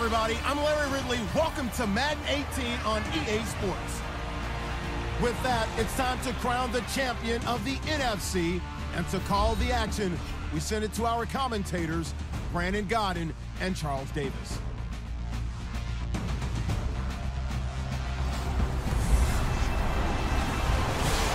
everybody. I'm Larry Ridley. Welcome to Madden 18 on EA Sports. With that, it's time to crown the champion of the NFC. And to call the action, we send it to our commentators, Brandon Godden and Charles Davis.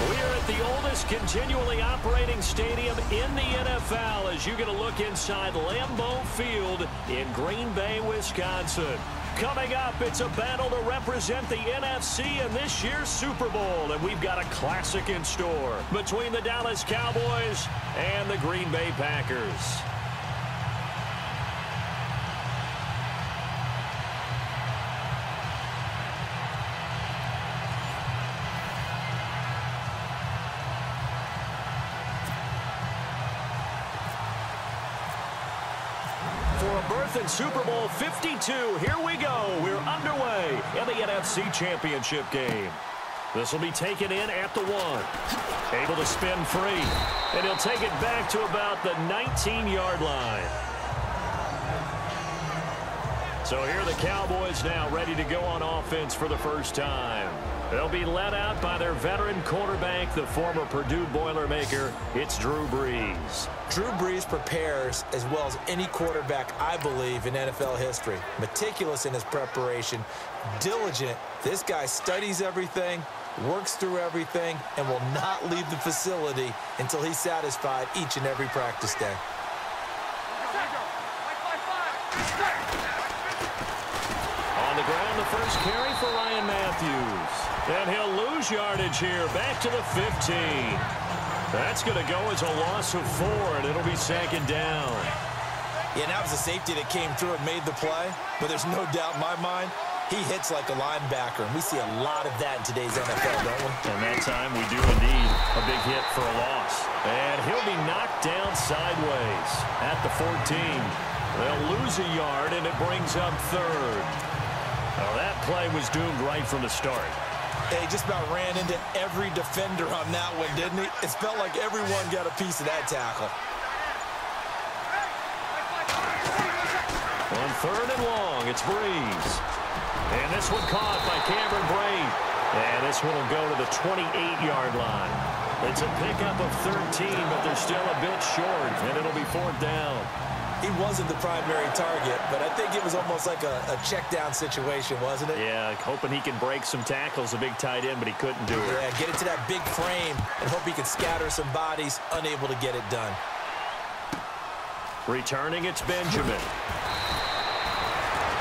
We are at the oldest continually operating stadium in the NFL as you get a look inside Lambeau Field in Green Bay, Wisconsin. Coming up, it's a battle to represent the NFC in this year's Super Bowl, and we've got a classic in store between the Dallas Cowboys and the Green Bay Packers. In Super Bowl 52, here we go. We're underway in the NFC Championship game. This will be taken in at the 1. Able to spin free. And he'll take it back to about the 19-yard line. So here are the Cowboys now ready to go on offense for the first time. They'll be led out by their veteran quarterback, the former Purdue Boilermaker. It's Drew Brees. Drew Brees prepares as well as any quarterback, I believe, in NFL history. Meticulous in his preparation, diligent. This guy studies everything, works through everything, and will not leave the facility until he's satisfied each and every practice day. On the ground, the first carry for Ryan Matthews. And he'll lose yardage here, back to the 15. That's going to go as a loss of 4, and it'll be second down. Yeah, and that was a safety that came through and made the play, but there's no doubt in my mind, he hits like a linebacker, and we see a lot of that in today's NFL, don't we? And that time we do indeed a big hit for a loss. And he'll be knocked down sideways at the 14. They'll lose a yard, and it brings up 3rd. Now that play was doomed right from the start. He just about ran into every defender on that one, didn't he? It felt like everyone got a piece of that tackle. On 3rd and long, it's Brees. And this one caught by Cameron Brate. And this one will go to the 28-yard line. It's a pickup of 13, but they're still a bit short, and it'll be 4th down. He wasn't the primary target, but I think it was almost like a check-down situation, wasn't it? Yeah, hoping he can break some tackles, a big tight end, but he couldn't do it. Yeah, get into that big frame and hope he can scatter some bodies, unable to get it done. Returning, it's Benjamin.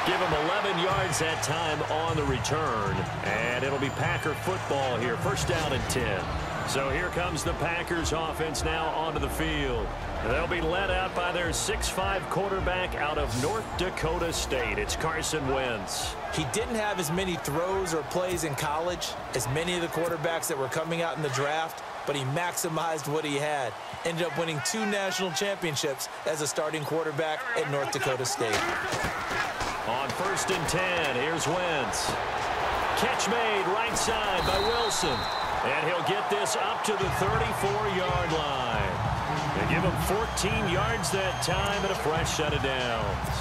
Give him 11 yards that time on the return, and it'll be Packer football here. 1st down and 10. So here comes the Packers offense now onto the field. They'll be led out by their 6'5" quarterback out of North Dakota State. It's Carson Wentz. He didn't have as many throws or plays in college as many of the quarterbacks that were coming out in the draft, but he maximized what he had. Ended up winning 2 national championships as a starting quarterback at North Dakota State. On 1st and 10, here's Wentz. Catch made right side by Wilson. And he'll get this up to the 34-yard line. They give him 14 yards that time and a fresh set of downs.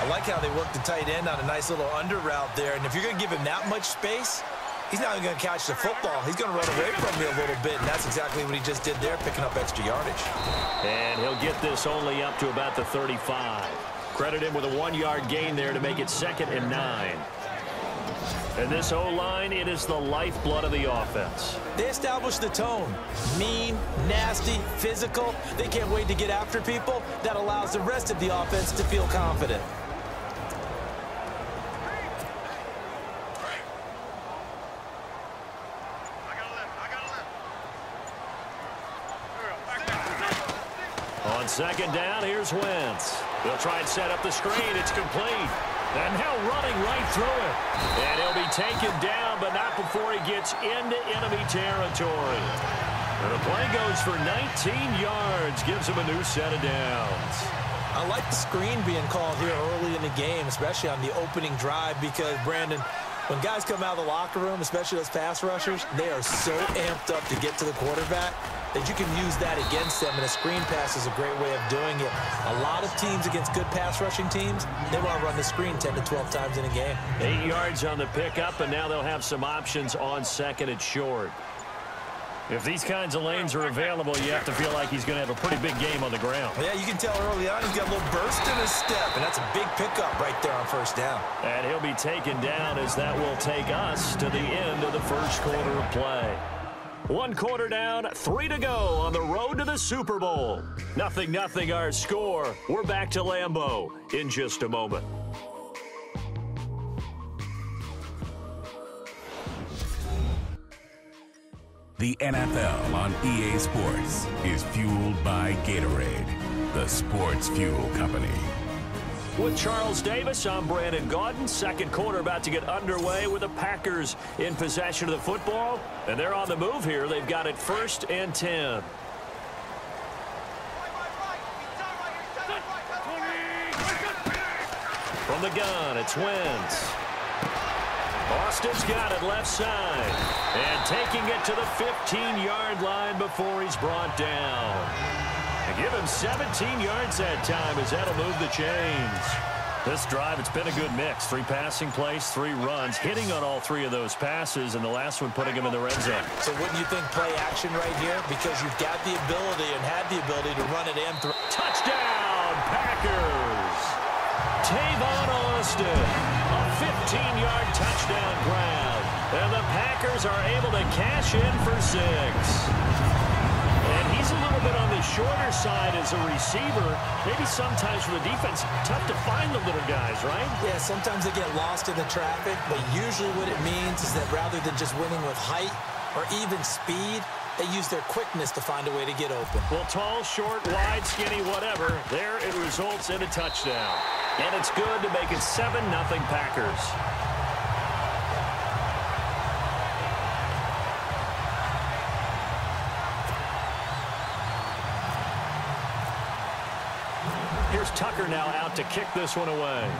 I like how they work the tight end on a nice little under route there. And if you're going to give him that much space, he's not even going to catch the football. He's going to run away from you a little bit, and that's exactly what he just did there, picking up extra yardage. And he'll get this only up to about the 35. Credit him with a 1-yard gain there to make it 2nd and 9. And this O-line, it is the lifeblood of the offense. They establish the tone. Mean, nasty, physical. They can't wait to get after people. That allows the rest of the offense to feel confident. On 2nd down, here's Wentz. They'll try and set up the screen. It's complete. And now running right through it. And he'll be taken down, but not before he gets into enemy territory. And the play goes for 19 yards, gives him a new set of downs. I like the screen being called here early in the game, especially on the opening drive, because, Brandon, when guys come out of the locker room, especially those pass rushers, they are so amped up to get to the quarterback. that you can use that against them, and a screen pass is a great way of doing it. A lot of teams against good pass rushing teams, they want to run the screen 10 to 12 times in a game. 8 yards on the pickup, and now they'll have some options on second and short. If these kinds of lanes are available, you have to feel like he's going to have a pretty big game on the ground. Yeah, you can tell early on he's got a little burst in his step, and that's a big pickup right there on first down. And he'll be taken down as that will take us to the end of the first quarter of play. 1 quarter down, 3 to go on the road to the Super Bowl. 0-0 our score. We're back to Lambeau in just a moment. The NFL on EA Sports is fueled by Gatorade, the sports fuel company. With Charles Davis, I'm Brandon Gaudin. Second quarter about to get underway with the Packers in possession of the football. And they're on the move here. They've got it 1st and 10. From the gun, it's Wentz. Austin's got it left side. And taking it to the 15-yard line before he's brought down. And give him 17 yards that time as that'll move the chains. This drive, it's been a good mix. 3 passing plays, 3 runs, hitting on all 3 of those passes, and the last one putting him in the red zone. So wouldn't you think play action right here? Because you've got the ability and had the ability to run it and throw. Touchdown, Packers! Tavon Austin, a 15-yard touchdown grab. And the Packers are able to cash in for 6. And he's a little bit on the shorter side as a receiver. Maybe sometimes for the defense, tough to find the little guys, right? Yeah, sometimes they get lost in the traffic, but usually what it means is that rather than just winning with height or even speed, they use their quickness to find a way to get open. Well, tall, short, wide, skinny, whatever, there it results in a touchdown. And it's good to make it 7-0 Packers. Here's Tucker now out to kick this one away.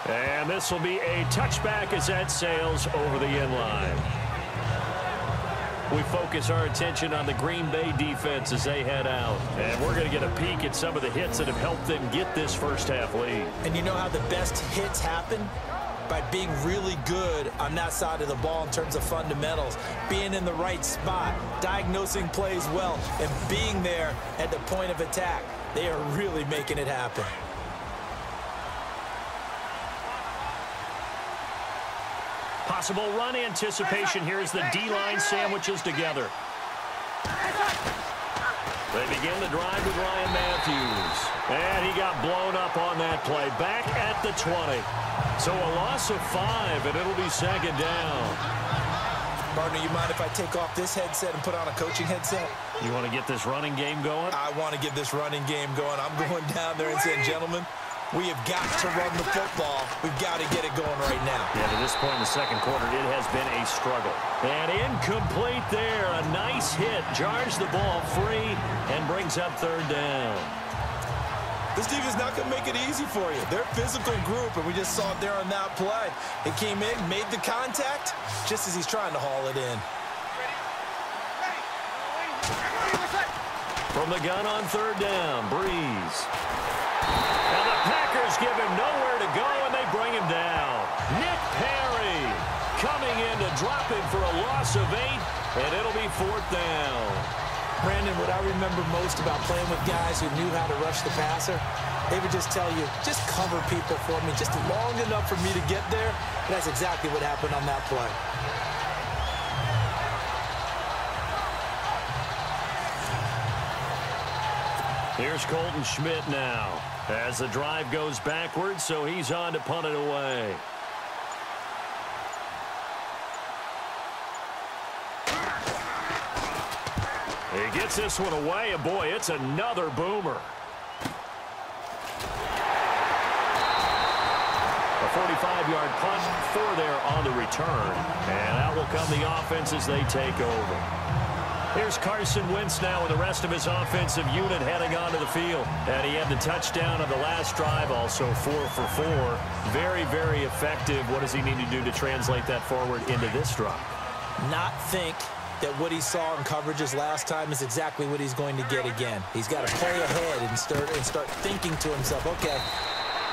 And this will be a touchback as that sails over the end line. We focus our attention on the Green Bay defense as they head out. And we're going to get a peek at some of the hits that have helped them get this first half lead. And you know how the best hits happen? By being really good on that side of the ball in terms of fundamentals, being in the right spot, diagnosing plays well, and being there at the point of attack. They are really making it happen. Possible run anticipation here as the D-line sandwiches together. They begin the drive with Ryan Matthews. And he got blown up on that play. Back at the 20. So a loss of 5, and it'll be 2nd down. Partner, you mind if I take off this headset and put on a coaching headset? You want to get this running game going? I want to get this running game going. I'm going down there and saying, gentlemen, we have got to run the football. We've got to get it going right now. Yeah, to this point in the second quarter, it has been a struggle. And incomplete there. A nice hit. Jars the ball free and brings up 3rd down. This defense is not going to make it easy for you. They're a physical group, and we just saw it there on that play. It came in, made the contact, just as he's trying to haul it in. From the gun on 3rd down, Breeze. And the Packers give him nowhere to go, and they bring him down. Nick Perry coming in to drop him for a loss of 8, and it'll be 4th down. Brandon, what I remember most about playing with guys who knew how to rush the passer, they would just tell you, just cover people for me, just long enough for me to get there. And that's exactly what happened on that play. Here's Colton Schmidt now as the drive goes backwards, so he's on to punt it away. He gets this one away, and boy, it's another boomer. A 45-yard punt, 4 there on the return. And out will come the offense as they take over. Here's Carson Wentz now with the rest of his offensive unit heading onto the field. And he had the touchdown on the last drive, also 4 for 4. Very, very effective. What does he need to do to translate that forward into this drive? Not think that what he saw in coverages last time is exactly what he's going to get again. He's got to play ahead and start thinking to himself, okay,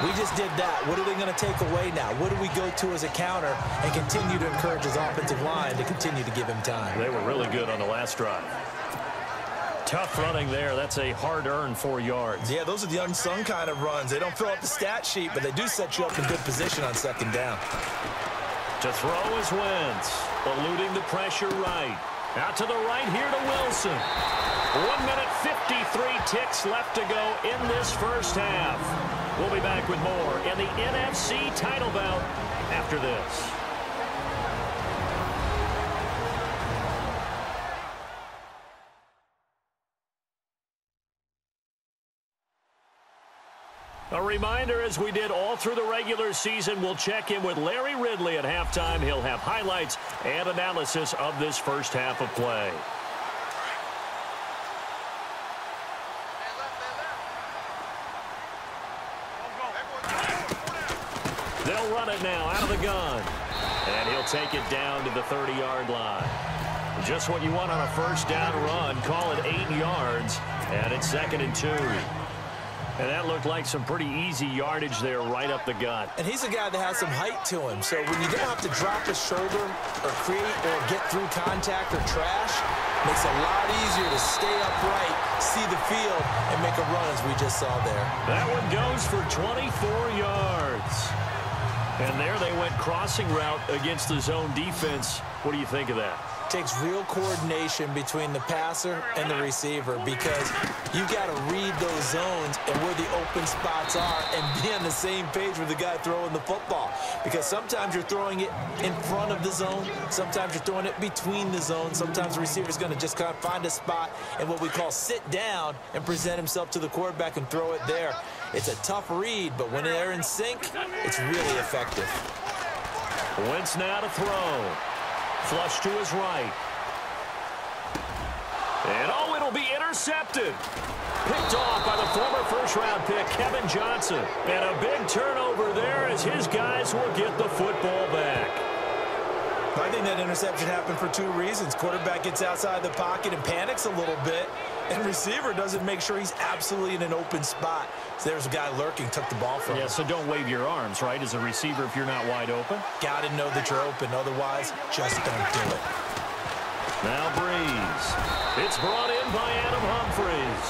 we just did that. What are they going to take away now? What do we go to as a counter? And continue to encourage his offensive line to continue to give him time. They were really good on the last drive. Tough running there. That's a hard-earned 4 yards. Yeah, those are the unsung kind of runs. They don't fill up the stat sheet, but they do set you up in good position on second down. To throw is Wentz, eluding the pressure right. Out to the right here to Wilson. 1 minute 53 ticks left to go in this first half. We'll be back with more in the NFC title bout after this. A reminder, as we did all through the regular season, we'll check in with Larry Ridley at halftime. He'll have highlights and analysis of this first half of play. They'll run it now out of the gun. And he'll take it down to the 30-yard line. Just what you want on a first down run. Call it 8 yards. And it's 2nd and 2. And that looked like some pretty easy yardage there right up the gut. And he's a guy that has some height to him. So when you don't have to drop a shoulder or create or get through contact or trash, makes it a lot easier to stay upright, see the field, and make a run as we just saw there. That one goes for 24 yards. And there they went crossing route against the zone defense. What do you think of that? Takes real coordination between the passer and the receiver because you've got to read those zones and where the open spots are and be on the same page with the guy throwing the football. Because sometimes you're throwing it in front of the zone. Sometimes you're throwing it between the zones. Sometimes the receiver's going to just kind of find a spot and what we call sit down and present himself to the quarterback and throw it there. It's a tough read, but when they're in sync, it's really effective. Wentz now to throw. Flush to his right. And oh, it'll be intercepted. Picked off by the former first-round pick, Kevin Johnson. And a big turnover there as his guys will get the football back. I think that interception happened for 2 reasons. Quarterback gets outside the pocket and panics a little bit. And receiver doesn't make sure he's absolutely in an open spot. So there's a guy lurking, took the ball from him. Yeah, so don't wave your arms, right, as a receiver if you're not wide open. Got to know that you're open. Otherwise, just don't do it. Now Breeze. It's brought in by Adam Humphries.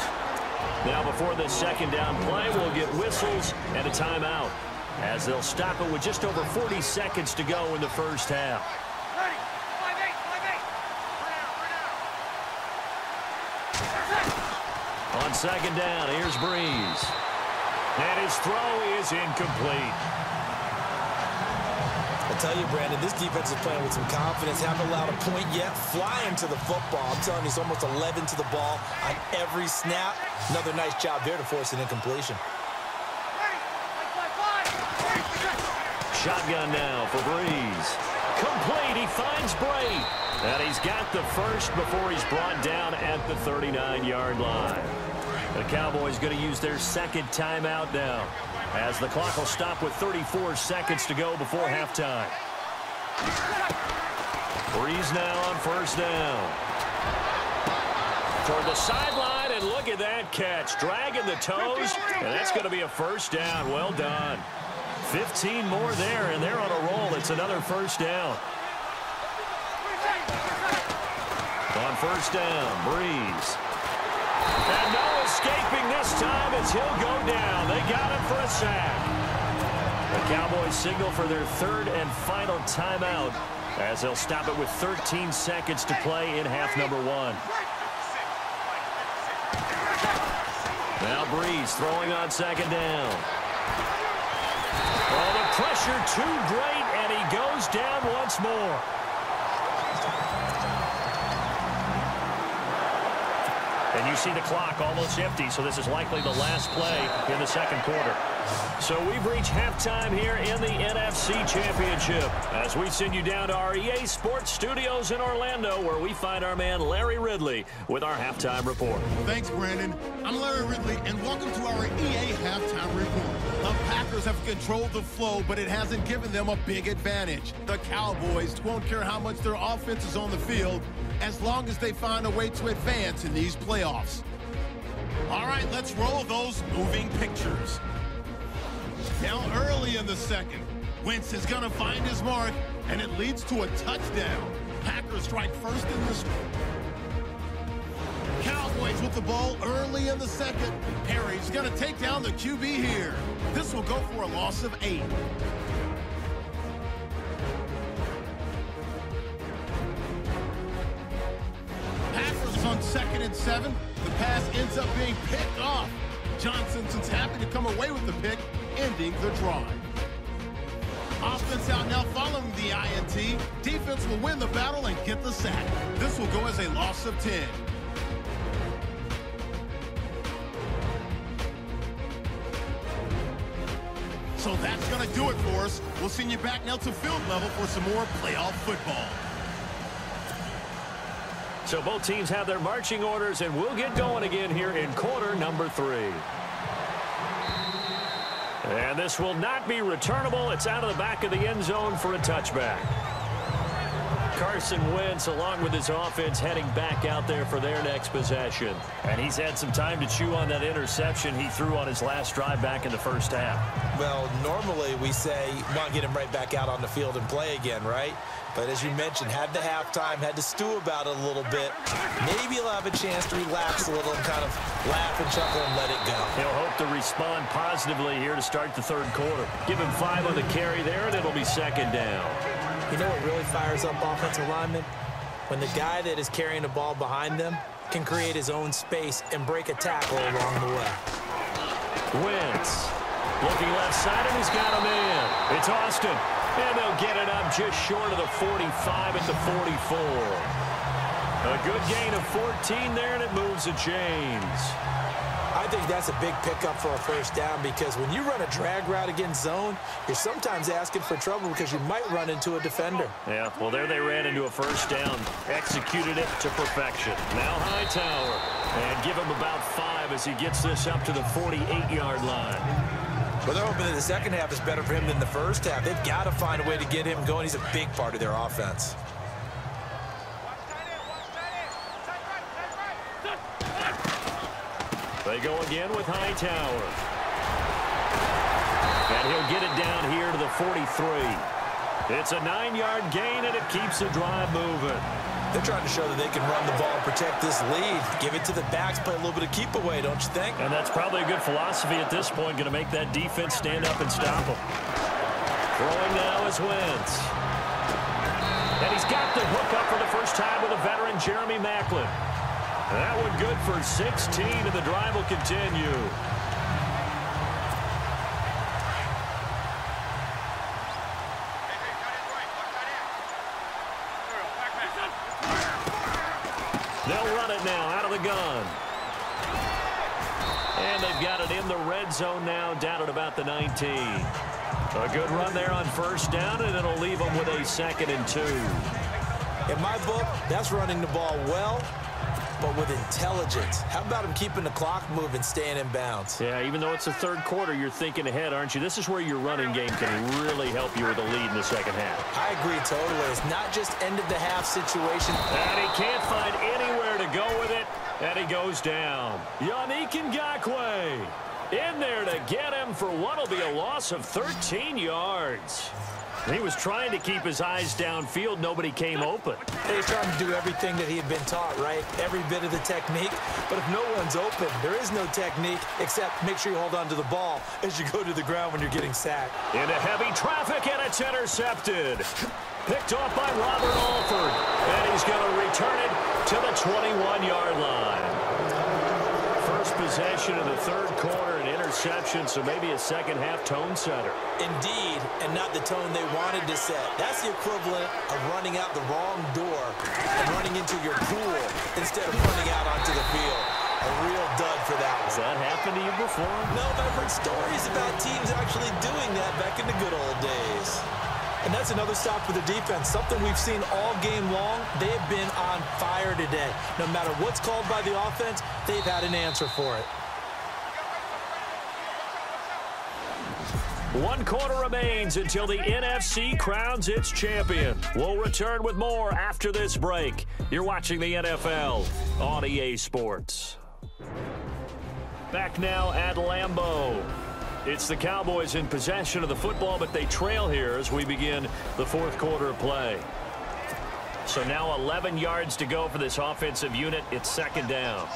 Now before this second down play, we'll get whistles and a timeout as they'll stop it with just over 40 seconds to go in the first half. On second down, here's Breeze. And his throw is incomplete. I'll tell you, Brandon, this defense is playing with some confidence. Haven't allowed a point yet. Flying to the football. I'm telling you, it's almost 11 to the ball on every snap. Another nice job there to force an incompletion. Shotgun now for Breeze. Complete. He finds Bray. And he's got the first before he's brought down at the 39-yard line. The Cowboys going to use their second timeout now as the clock will stop with 34 seconds to go before halftime. Breeze now on first down. Toward the sideline, and look at that catch. Dragging the toes, and that's going to be a first down. Well done. 15 more there, and they're on a roll. It's another first down. On first down, Breeze. And no escaping this time as he'll go down. They got him for a sack. The Cowboys signal for their third and final timeout as they'll stop it with 13 seconds to play in half number 1. Now Breeze throwing on second down. Oh, the pressure too great, and he goes down once more. And you see the clock almost empty, so this is likely the last play in the second quarter. So we've reached halftime here in the NFC Championship as we send you down to our EA Sports Studios in Orlando, where we find our man Larry Ridley with our halftime report. Thanks, Brandon. I'm Larry Ridley, and welcome to our EA halftime report. The Packers have controlled the flow, but it hasn't given them a big advantage. The Cowboys won't care how much their offense is on the field as long as they find a way to advance in these playoffs. All right, let's roll those moving pictures. Now early in the second, Wentz is going to find his mark, and it leads to a touchdown. Packers strike first in the score. Cowboys with the ball early in the second. Perry's going to take down the QB here. This will go for a loss of 8. Packers on 2nd and 7. The pass ends up being picked off. Johnson's happy to come away with the pick, ending the drive. Offense out now following the INT. Defense will win the battle and get the sack. This will go as a loss of 10. So that's going to do it for us. We'll send you back now to field level for some more playoff football. So both teams have their marching orders, and we'll get going again here in quarter number 3. And this will not be returnable. It's out of the back of the end zone for a touchback. Carson Wentz, along with his offense, heading back out there for their next possession. And he's had some time to chew on that interception he threw on his last drive back in the first half. Well, normally we say, want to get him right back out on the field and play again, right? But as you mentioned, had the halftime, had to stew about it a little bit. Maybe he'll have a chance to relax a little and kind of laugh and chuckle and let it go. He'll hope to respond positively here to start the third quarter. Give him 5 on the carry there, and it'll be second down. You know what really fires up offensive linemen? When the guy that is carrying the ball behind them can create his own space and break a tackle along the way. Wentz looking left side, and he's got him in. It's Austin. And they'll get it up just short of the 45 at the 44. A good gain of 14 there, and it moves the chains. I think that's a big pickup for a first down because when you run a drag route against zone, you're sometimes asking for trouble because you might run into a defender. Yeah, well, there they ran into a first down. Executed it to perfection. Now Hightower. And give him about 5 as he gets this up to the 48-yard line. Well, they're hoping that the second half is better for him than the first half. They've got to find a way to get him going. He's a big part of their offense. They go again with Hightower. And he'll get it down here to the 43. It's a 9-yard gain, and it keeps the drive moving. They're trying to show that they can run the ball and protect this lead. Give it to the backs, play a little bit of keep away, don't you think? And that's probably a good philosophy at this point, going to make that defense stand up and stop them. Throwing now is Wentz. And he's got the hook up for the first time with a veteran, Jeremy Maclin. That one good for 16, and the drive will continue. They'll run it now out of the gun. And they've got it in the red zone now, down at about the 19. A good run there on first down, and it'll leave them with a 2nd and 2. In my book, that's running the ball well, but with intelligence. How about him keeping the clock moving, staying in bounds? Yeah, even though it's the third quarter, you're thinking ahead, aren't you? This is where your running game can really help you with a lead in the second half. I agree totally. It's not just end-of-the-half situation. And he can't find anywhere to go with it, and he goes down. Yannick Ngakoue in there to get him for what will be a loss of 13 yards. He was trying to keep his eyes downfield. Nobody came open. He's trying to do everything that he had been taught, right? Every bit of the technique. But if no one's open, there is no technique except make sure you hold on to the ball as you go to the ground when you're getting sacked. Into heavy traffic, and it's intercepted. Picked off by Robert Alford. And he's going to return it to the 21-yard line. First possession of the third quarter, an interception, so maybe a second-half tone setter. Indeed, and not the tone they wanted to set. That's the equivalent of running out the wrong door and running into your pool instead of running out onto the field. A real dud for that one. Has that happened to you before? No, but I've heard stories about teams actually doing that back in the good old days. And that's another stop for the defense, something we've seen all game long. They have been on fire today. No matter what's called by the offense, they've had an answer for it. 1 quarter remains until the NFC crowns its champion. We'll return with more after this break. You're watching the NFL on EA Sports. Back now at Lambeau. It's the Cowboys in possession of the football, but they trail here as we begin the 4th quarter of play. So now 11 yards to go for this offensive unit. It's 2nd down.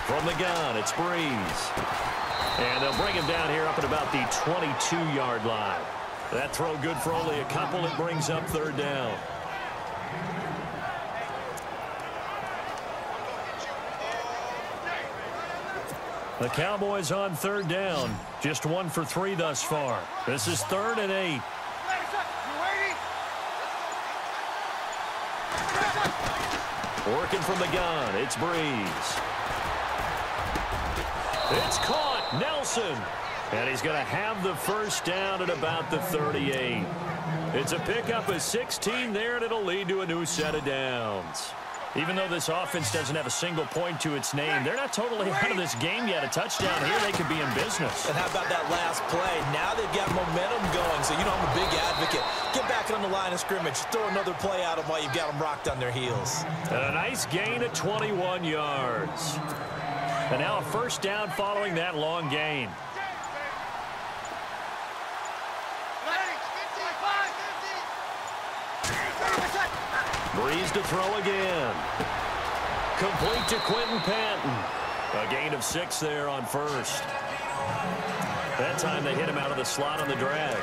From the gun, it's Breeze. And they'll bring him down here up at about the 22-yard line. That throw good for only a couple. It brings up 3rd down. The Cowboys on 3rd down. Just 1 for 3 thus far. This is 3rd and 8. Working from the gun, it's Breeze. It's caught, Nelson. And he's going to have the 1st down at about the 38. It's a pickup of 16 there, and it'll lead to a new set of downs. Even though this offense doesn't have a single point to its name, they're not totally out of this game yet. A touchdown here, they could be in business. And how about that last play? Now they've got momentum going, so I'm a big advocate. Get back on the line of scrimmage. Throw another play at them while you've got them rocked on their heels. And a nice gain of 21 yards. And now a 1st down following that long gain. Breeze to throw again. Complete to Quentin Patton. A gain of 6 there on 1st. That time they hit him out of the slot on the drag.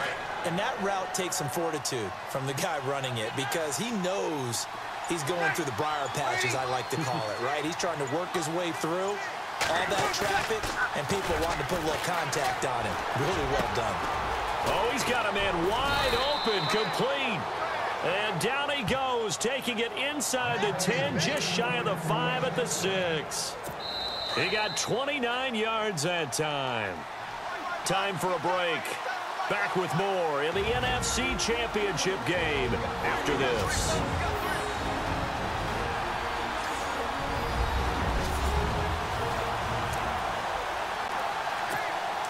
And that route takes some fortitude from the guy running it because he knows he's going through the briar patch, as I like to call it, right? He's trying to work his way through all that traffic, and people wanting to put a little contact on him. Really well done. Oh, he's got a man wide open, complete. And down he goes, taking it inside the 10, just shy of the 5 at the 6. He got 29 yards that time. Time for a break. Back with more in the NFC Championship game after this.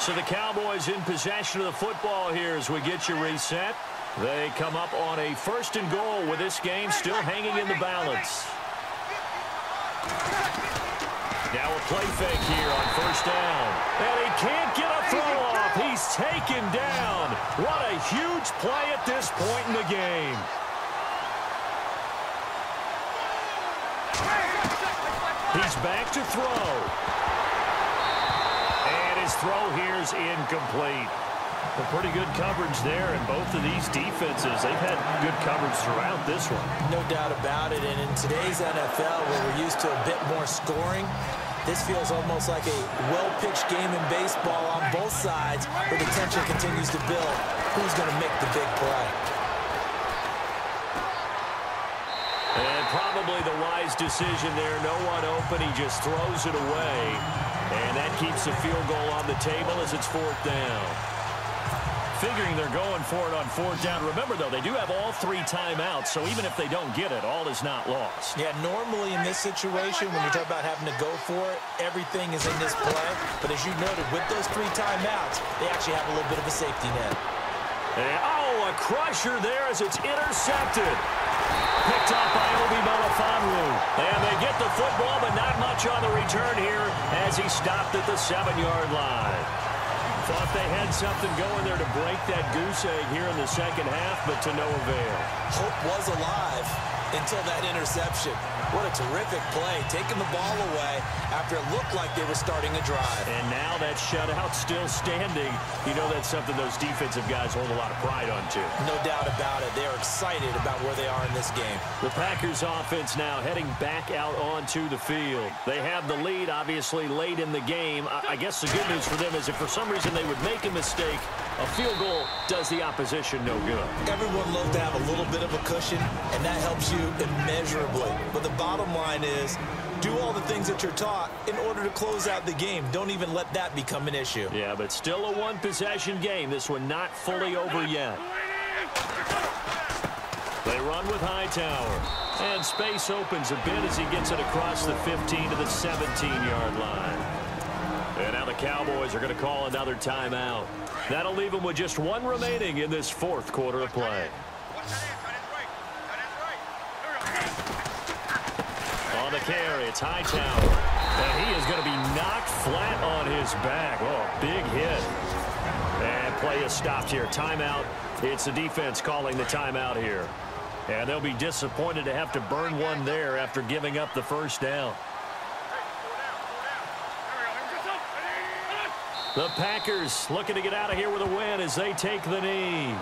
So the Cowboys in possession of the football here as we get you reset. They come up on a 1st and goal with this game still hanging in the balance. Now a play fake here on 1st down. And he can't get a throw off. He's taken down. What a huge play at this point in the game. He's back to throw. His throw here is incomplete. Well, pretty good coverage there, and both of these defenses, they've had good coverage throughout this one. No doubt about it, and in today's NFL, where we're used to a bit more scoring, this feels almost like a well-pitched game in baseball on both sides, where the tension continues to build. Who's going to make the big play? And probably the wise decision there. No one open. He just throws it away. And that keeps the field goal on the table as it's 4th down. Figuring they're going for it on 4th down. Remember, though, they do have all 3 timeouts, so even if they don't get it, all is not lost. Yeah, normally in this situation, when you talk about having to go for it, everything is in this play. But as you noted, with those 3 timeouts, they actually have a little bit of a safety net. And, oh, a crusher there as it's intercepted. Picked up by Obi Melifonwu. And they get the football, but not much on the return here as he stopped at the 7-yard line. Thought they had something going there to break that goose egg here in the 2nd half, but to no avail. Hope was alive until that interception. What a terrific play, taking the ball away after it looked like they were starting a drive. And now that shutout still standing. You know that's something those defensive guys hold a lot of pride on, too. No doubt about it. They're excited about where they are in this game. The Packers offense now heading back out onto the field. They have the lead, obviously, late in the game. I guess the good news for them is if for some reason they would make a mistake A field goal does the opposition no good. Everyone loves to have a little bit of a cushion, and that helps you immeasurably. But the bottom line is, do all the things that you're taught in order to close out the game. Don't even let that become an issue. Yeah, but still a one-possession game. This one not fully over yet. They run with Hightower. And space opens a bit as he gets it across the 15 to the 17-yard line. And now the Cowboys are going to call another timeout. That'll leave them with just one remaining in this fourth quarter of play. On the carry, it's Hightower. And he is going to be knocked flat on his back. Oh, big hit. And play is stopped here. Timeout. It's the defense calling the timeout here. And they'll be disappointed to have to burn one there after giving up the first down. The Packers looking to get out of here with a win as they take the knee.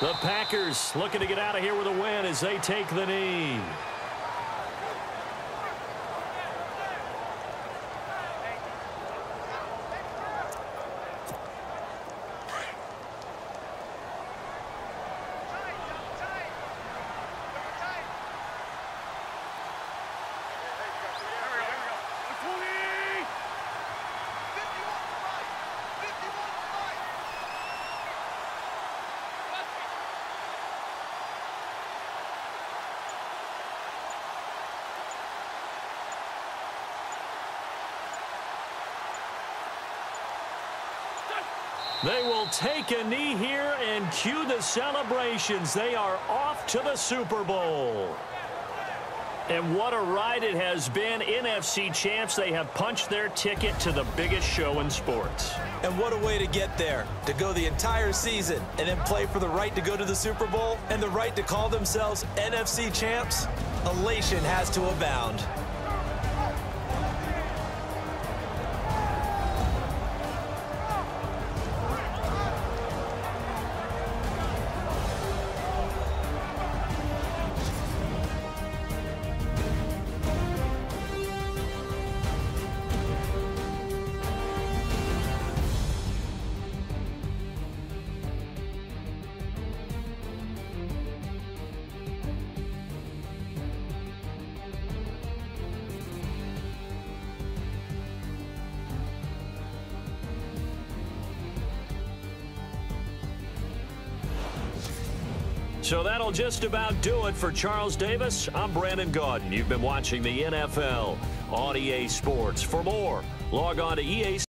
The Packers looking to get out of here with a win as they take the knee. They will take a knee here and cue the celebrations. They are off to the Super Bowl. And what a ride it has been. NFC champs, they have punched their ticket to the biggest show in sports. And what a way to get there, to go the entire season and then play for the right to go to the Super Bowl and the right to call themselves NFC champs. Elation has to abound. So that'll just about do it for Charles Davis. I'm Brandon Gaudin. You've been watching the NFL on EA Sports. For more, log on to EA